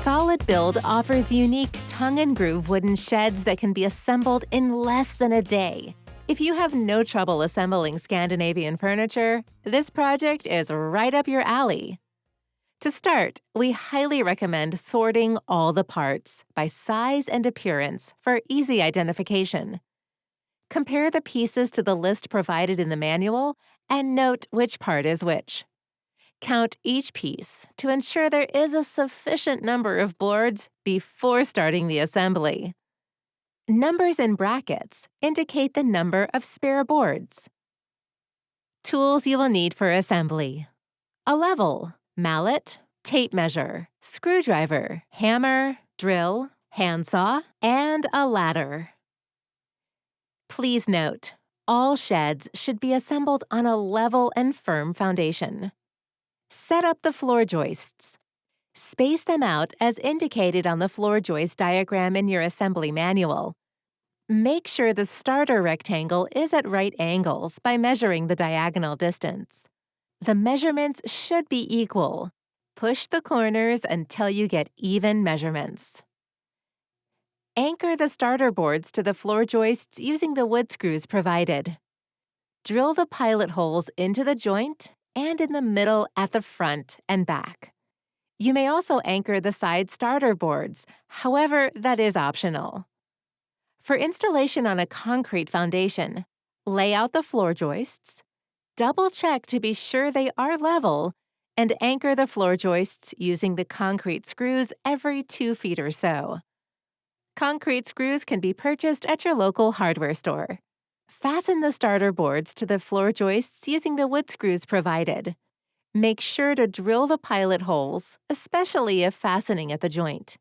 Solid Build offers unique tongue-and-groove wooden sheds that can be assembled in less than a day. If you have no trouble assembling Scandinavian furniture, this project is right up your alley. To start, we highly recommend sorting all the parts by size and appearance for easy identification. Compare the pieces to the list provided in the manual and note which part is which. Count each piece to ensure there is a sufficient number of boards before starting the assembly. Numbers in brackets indicate the number of spare boards. Tools you will need for assembly: a level, mallet, tape measure, screwdriver, hammer, drill, handsaw, and a ladder. Please note, all sheds should be assembled on a level and firm foundation. Set up the floor joists. Space them out as indicated on the floor joist diagram in your assembly manual. Make sure the starter rectangle is at right angles by measuring the diagonal distance. The measurements should be equal. Push the corners until you get even measurements. Anchor the starter boards to the floor joists using the wood screws provided. Drill the pilot holes into the joint and in the middle at the front and back. You may also anchor the side starter boards, however, that is optional. For installation on a concrete foundation, lay out the floor joists, double-check to be sure they are level, and anchor the floor joists using the concrete screws every 2 feet or so. Concrete screws can be purchased at your local hardware store. Fasten the starter boards to the floor joists using the wood screws provided. Make sure to drill the pilot holes, especially if fastening at the joint.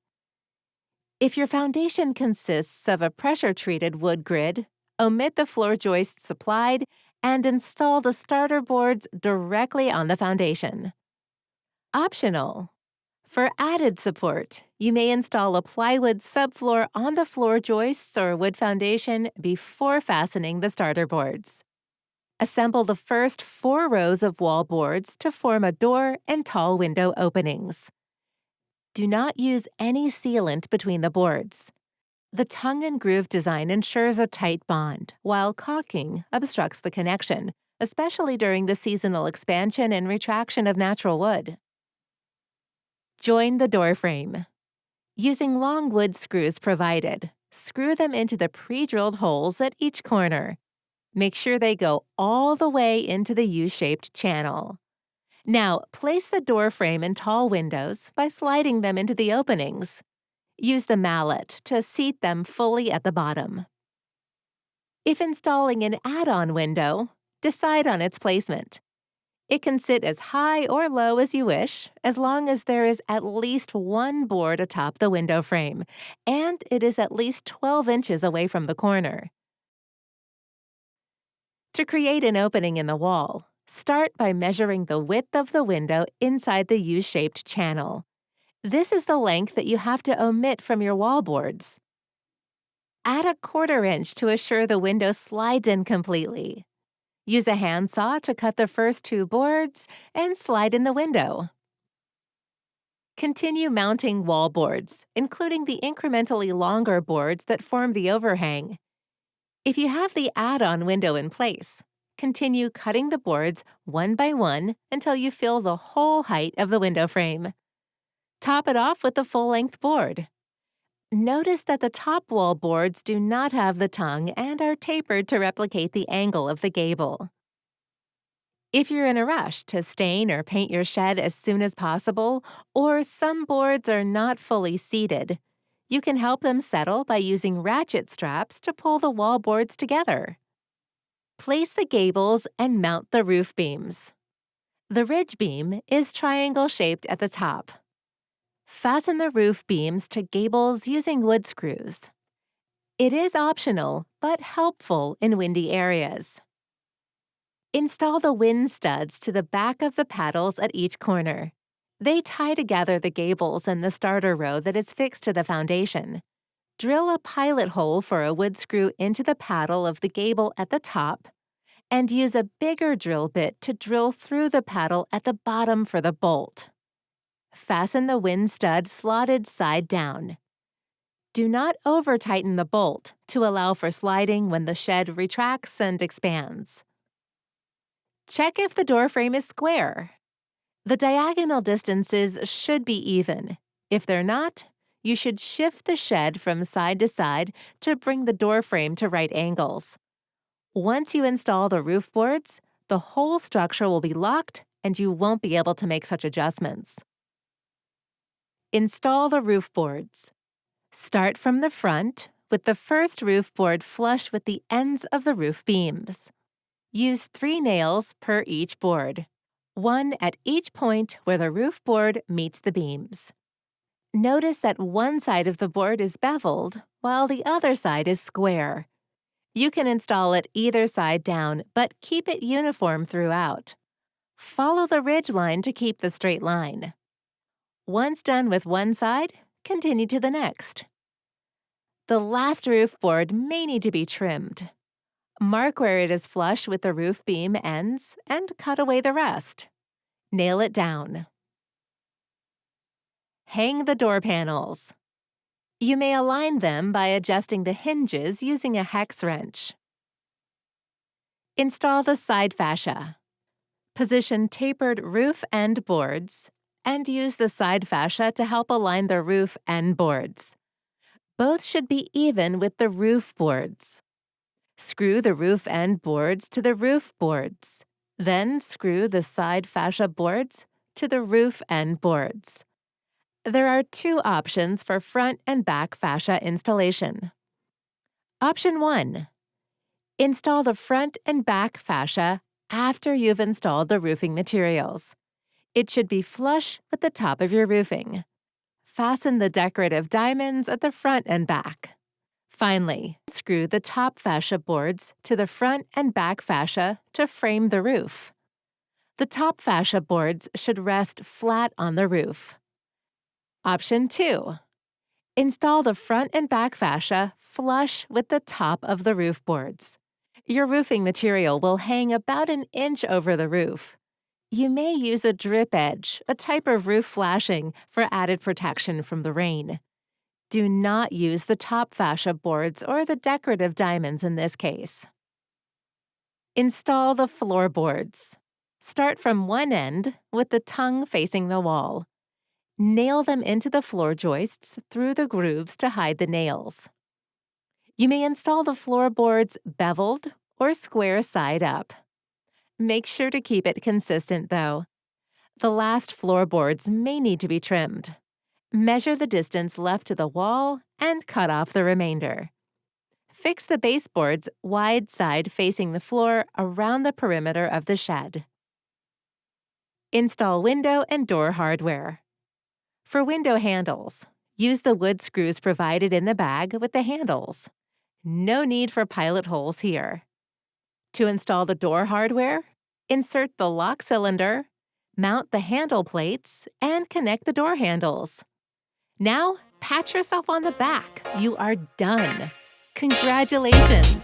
If your foundation consists of a pressure-treated wood grid, omit the floor joists supplied and install the starter boards directly on the foundation. Optional. For added support, you may install a plywood subfloor on the floor joists or wood foundation before fastening the starter boards. Assemble the first 4 rows of wall boards to form a door and tall window openings. Do not use any sealant between the boards. The tongue and groove design ensures a tight bond, while caulking obstructs the connection, especially during the seasonal expansion and retraction of natural wood. Join the door frame. Using long wood screws provided, screw them into the pre-drilled holes at each corner. Make sure they go all the way into the U-shaped channel. Now, place the door frame in tall windows by sliding them into the openings. Use the mallet to seat them fully at the bottom. If installing an add-on window, decide on its placement. It can sit as high or low as you wish, as long as there is at least 1 board atop the window frame, and it is at least 12 inches away from the corner. To create an opening in the wall, start by measuring the width of the window inside the U-shaped channel. This is the length that you have to omit from your wall boards. Add a 1/4 inch to assure the window slides in completely. Use a handsaw to cut the first 2 boards and slide in the window. Continue mounting wall boards, including the incrementally longer boards that form the overhang. If you have the add-on window in place, continue cutting the boards one by one until you fill the whole height of the window frame. Top it off with the full-length board. Notice that the top wall boards do not have the tongue and are tapered to replicate the angle of the gable. If you're in a rush to stain or paint your shed as soon as possible, or some boards are not fully seated, you can help them settle by using ratchet straps to pull the wall boards together. Place the gables and mount the roof beams. The ridge beam is triangle-shaped at the top. Fasten the roof beams to gables using wood screws. It is optional, but helpful in windy areas. Install the wind studs to the back of the paddles at each corner. They tie together the gables and the starter row that is fixed to the foundation. Drill a pilot hole for a wood screw into the paddle of the gable at the top, and use a bigger drill bit to drill through the paddle at the bottom for the bolt. Fasten the wind stud slotted side down. Do not over-tighten the bolt to allow for sliding when the shed retracts and expands. Check if the door frame is square. The diagonal distances should be even. If they're not, you should shift the shed from side to side to bring the door frame to right angles. Once you install the roof boards, the whole structure will be locked and you won't be able to make such adjustments. Install the roof boards. Start from the front with the first roof board flush with the ends of the roof beams. Use 3 nails per each board, 1 at each point where the roof board meets the beams. Notice that one side of the board is beveled while the other side is square. You can install it either side down, but keep it uniform throughout. Follow the ridge line to keep the straight line. Once done with one side, continue to the next. The last roof board may need to be trimmed. Mark where it is flush with the roof beam ends and cut away the rest. Nail it down. Hang the door panels. You may align them by adjusting the hinges using a hex wrench. Install the side fascia. Position tapered roof end boards and use the side fascia to help align the roof end boards. Both should be even with the roof boards. Screw the roof end boards to the roof boards. Then screw the side fascia boards to the roof end boards. There are 2 options for front and back fascia installation. Option 1. Install the front and back fascia after you've installed the roofing materials. It should be flush with the top of your roofing. Fasten the decorative diamonds at the front and back. Finally, screw the top fascia boards to the front and back fascia to frame the roof. The top fascia boards should rest flat on the roof. Option 2. Install the front and back fascia flush with the top of the roof boards. Your roofing material will hang about an inch over the roof. You may use a drip edge, a type of roof flashing, for added protection from the rain. Do not use the top fascia boards or the decorative diamonds in this case. Install the floorboards. Start from one end with the tongue facing the wall. Nail them into the floor joists through the grooves to hide the nails. You may install the floorboards beveled or square side up. Make sure to keep it consistent, though. The last floorboards may need to be trimmed. Measure the distance left to the wall and cut off the remainder. Fix the baseboards wide side facing the floor around the perimeter of the shed. Install window and door hardware. For window handles, use the wood screws provided in the bag with the handles. No need for pilot holes here. To install the door hardware, insert the lock cylinder, mount the handle plates, and connect the door handles. Now, pat yourself on the back. You are done. Congratulations!